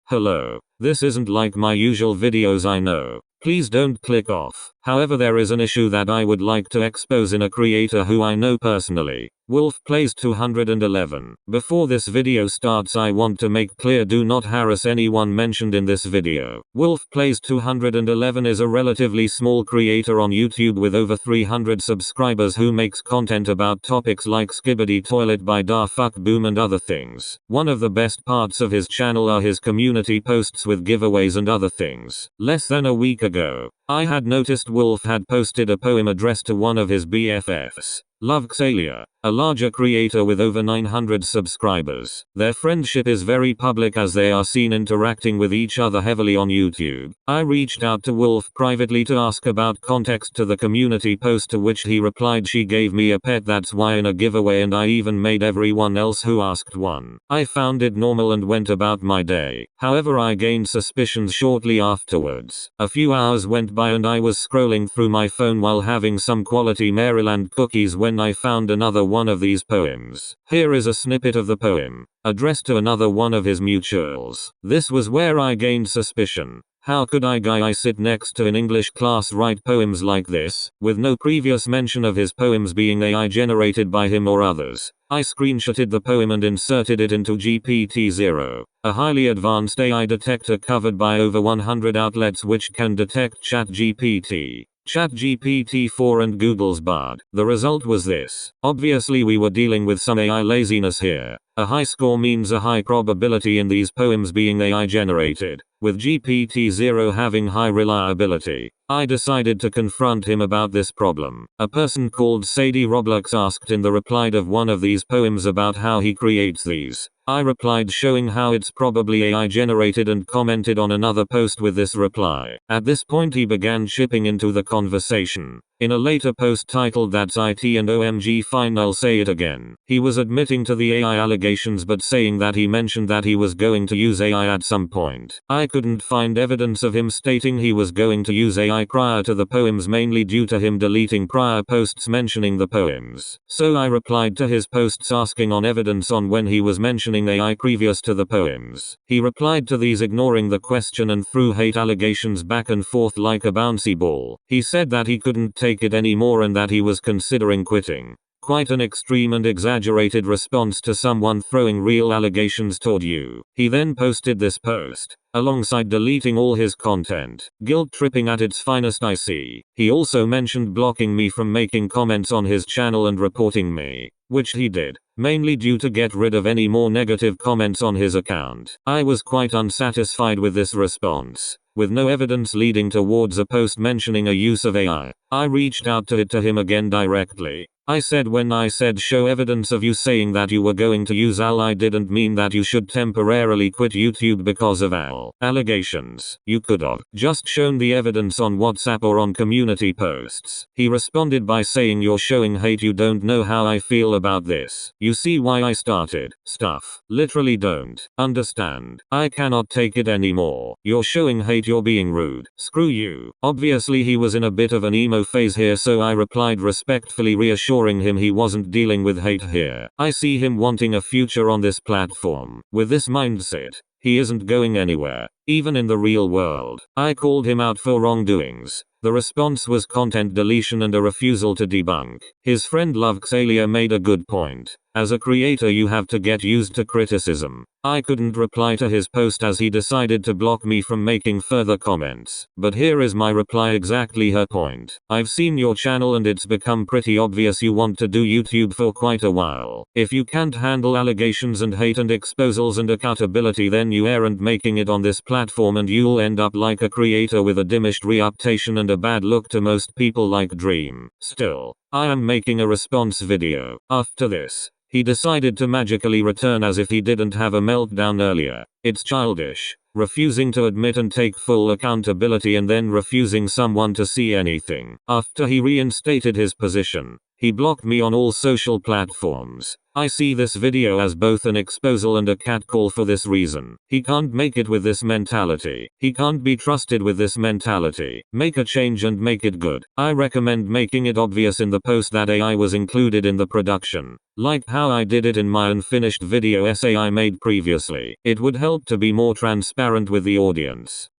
Hello. This isn't like my usual videos, I know. Please don't click off. However, there is an issue that I would like to expose in a creator who I know personally. Wolf Plays 211. Before this video starts, I want to make clear, do not harass anyone mentioned in this video. Wolf Plays 211 is a relatively small creator on YouTube with over 300 subscribers who makes content about topics like Skibbity Toilet by Da Fuck Boom and other things. One of the best parts of his channel are his community posts with giveaways and other things. Less than a week ago, I had noticed Wolf had posted a poem addressed to one of his BFFs. Love Xalia, a larger creator with over 900 subscribers. Their friendship is very public as they are seen interacting with each other heavily on YouTube. I reached out to Wolf privately to ask about context to the community post, to which he replied, "She gave me a pet, that's why in a giveaway, and I even made everyone else who asked one." I found it normal and went about my day. However, I gained suspicions shortly afterwards. A few hours went by and I was scrolling through my phone while having some quality Maryland cookies when I found another one of these poems. Here is a snippet of the poem, addressed to another one of his mutuals. This was where I gained suspicion. How could guy I sit next to in English class write poems like this, with no previous mention of his poems being AI generated by him or others? I screenshotted the poem and inserted it into GPT-0, a highly advanced AI detector covered by over 100 outlets which can detect ChatGPT, ChatGPT-4 and Google's Bard. The result was this. Obviously we were dealing with some AI laziness here. A high score means a high probability in these poems being AI generated, with GPT-0 having high reliability. I decided to confront him about this problem. A person called Sadie Roblox asked in the reply of one of these poems about how he creates these. I replied showing how it's probably AI generated and commented on another post with this reply. At this point he began chipping into the conversation. In a later post titled "That's IT and OMG fine, I'll say it again," he was admitting to the AI allegations but saying that he mentioned that he was going to use AI at some point. I couldn't find evidence of him stating he was going to use AI prior to the poems, mainly due to him deleting prior posts mentioning the poems. So I replied to his posts asking on evidence on when he was mentioning AI previous to the poems. He replied to these ignoring the question and threw hate allegations back and forth like a bouncy ball. He said that he couldn't take it anymore and that he was considering quitting. Quite an extreme and exaggerated response to someone throwing real allegations toward you. He then posted this post, alongside deleting all his content. Guilt tripping at its finest, I see. He also mentioned blocking me from making comments on his channel and reporting me, which he did, mainly due to get rid of any more negative comments on his account. I was quite unsatisfied with this response. With no evidence leading towards a post mentioning a use of AI, I reached out to him again directly. I said, when I said show evidence of you saying that you were going to use AI, I didn't mean that you should temporarily quit YouTube because of AI allegations. You could have just shown the evidence on WhatsApp or on community posts. He responded by saying, "You're showing hate, you don't know how I feel about this. You see why I started stuff. Literally don't understand. I cannot take it anymore. You're showing hate, you're being rude. Screw you." Obviously he was in a bit of an emo phase here, so I replied respectfully, reassuring him he wasn't dealing with hate here. I see him wanting a future on this platform. With this mindset, he isn't going anywhere, even in the real world. I called him out for wrongdoings. The response was content deletion and a refusal to debunk. His friend Love Xalia made a good point. As a creator you have to get used to criticism. I couldn't reply to his post as he decided to block me from making further comments. But here is my reply, exactly her point. I've seen your channel and it's become pretty obvious you want to do YouTube for quite a while. If you can't handle allegations and hate and exposals and accountability, then you aren't making it on this platform and you'll end up like a creator with a diminished reputation and a bad look to most people like Dream. Still, I am making a response video. After this, he decided to magically return as if he didn't have a meltdown earlier. It's childish. Refusing to admit and take full accountability and then refusing someone to see anything. After he reinstated his position, he blocked me on all social platforms. I see this video as both an exposal and a catcall for this reason. He can't make it with this mentality. He can't be trusted with this mentality. Make a change and make it good. I recommend making it obvious in the post that AI was included in the production, like how I did it in my unfinished video essay I made previously. It would help to be more transparent with the audience.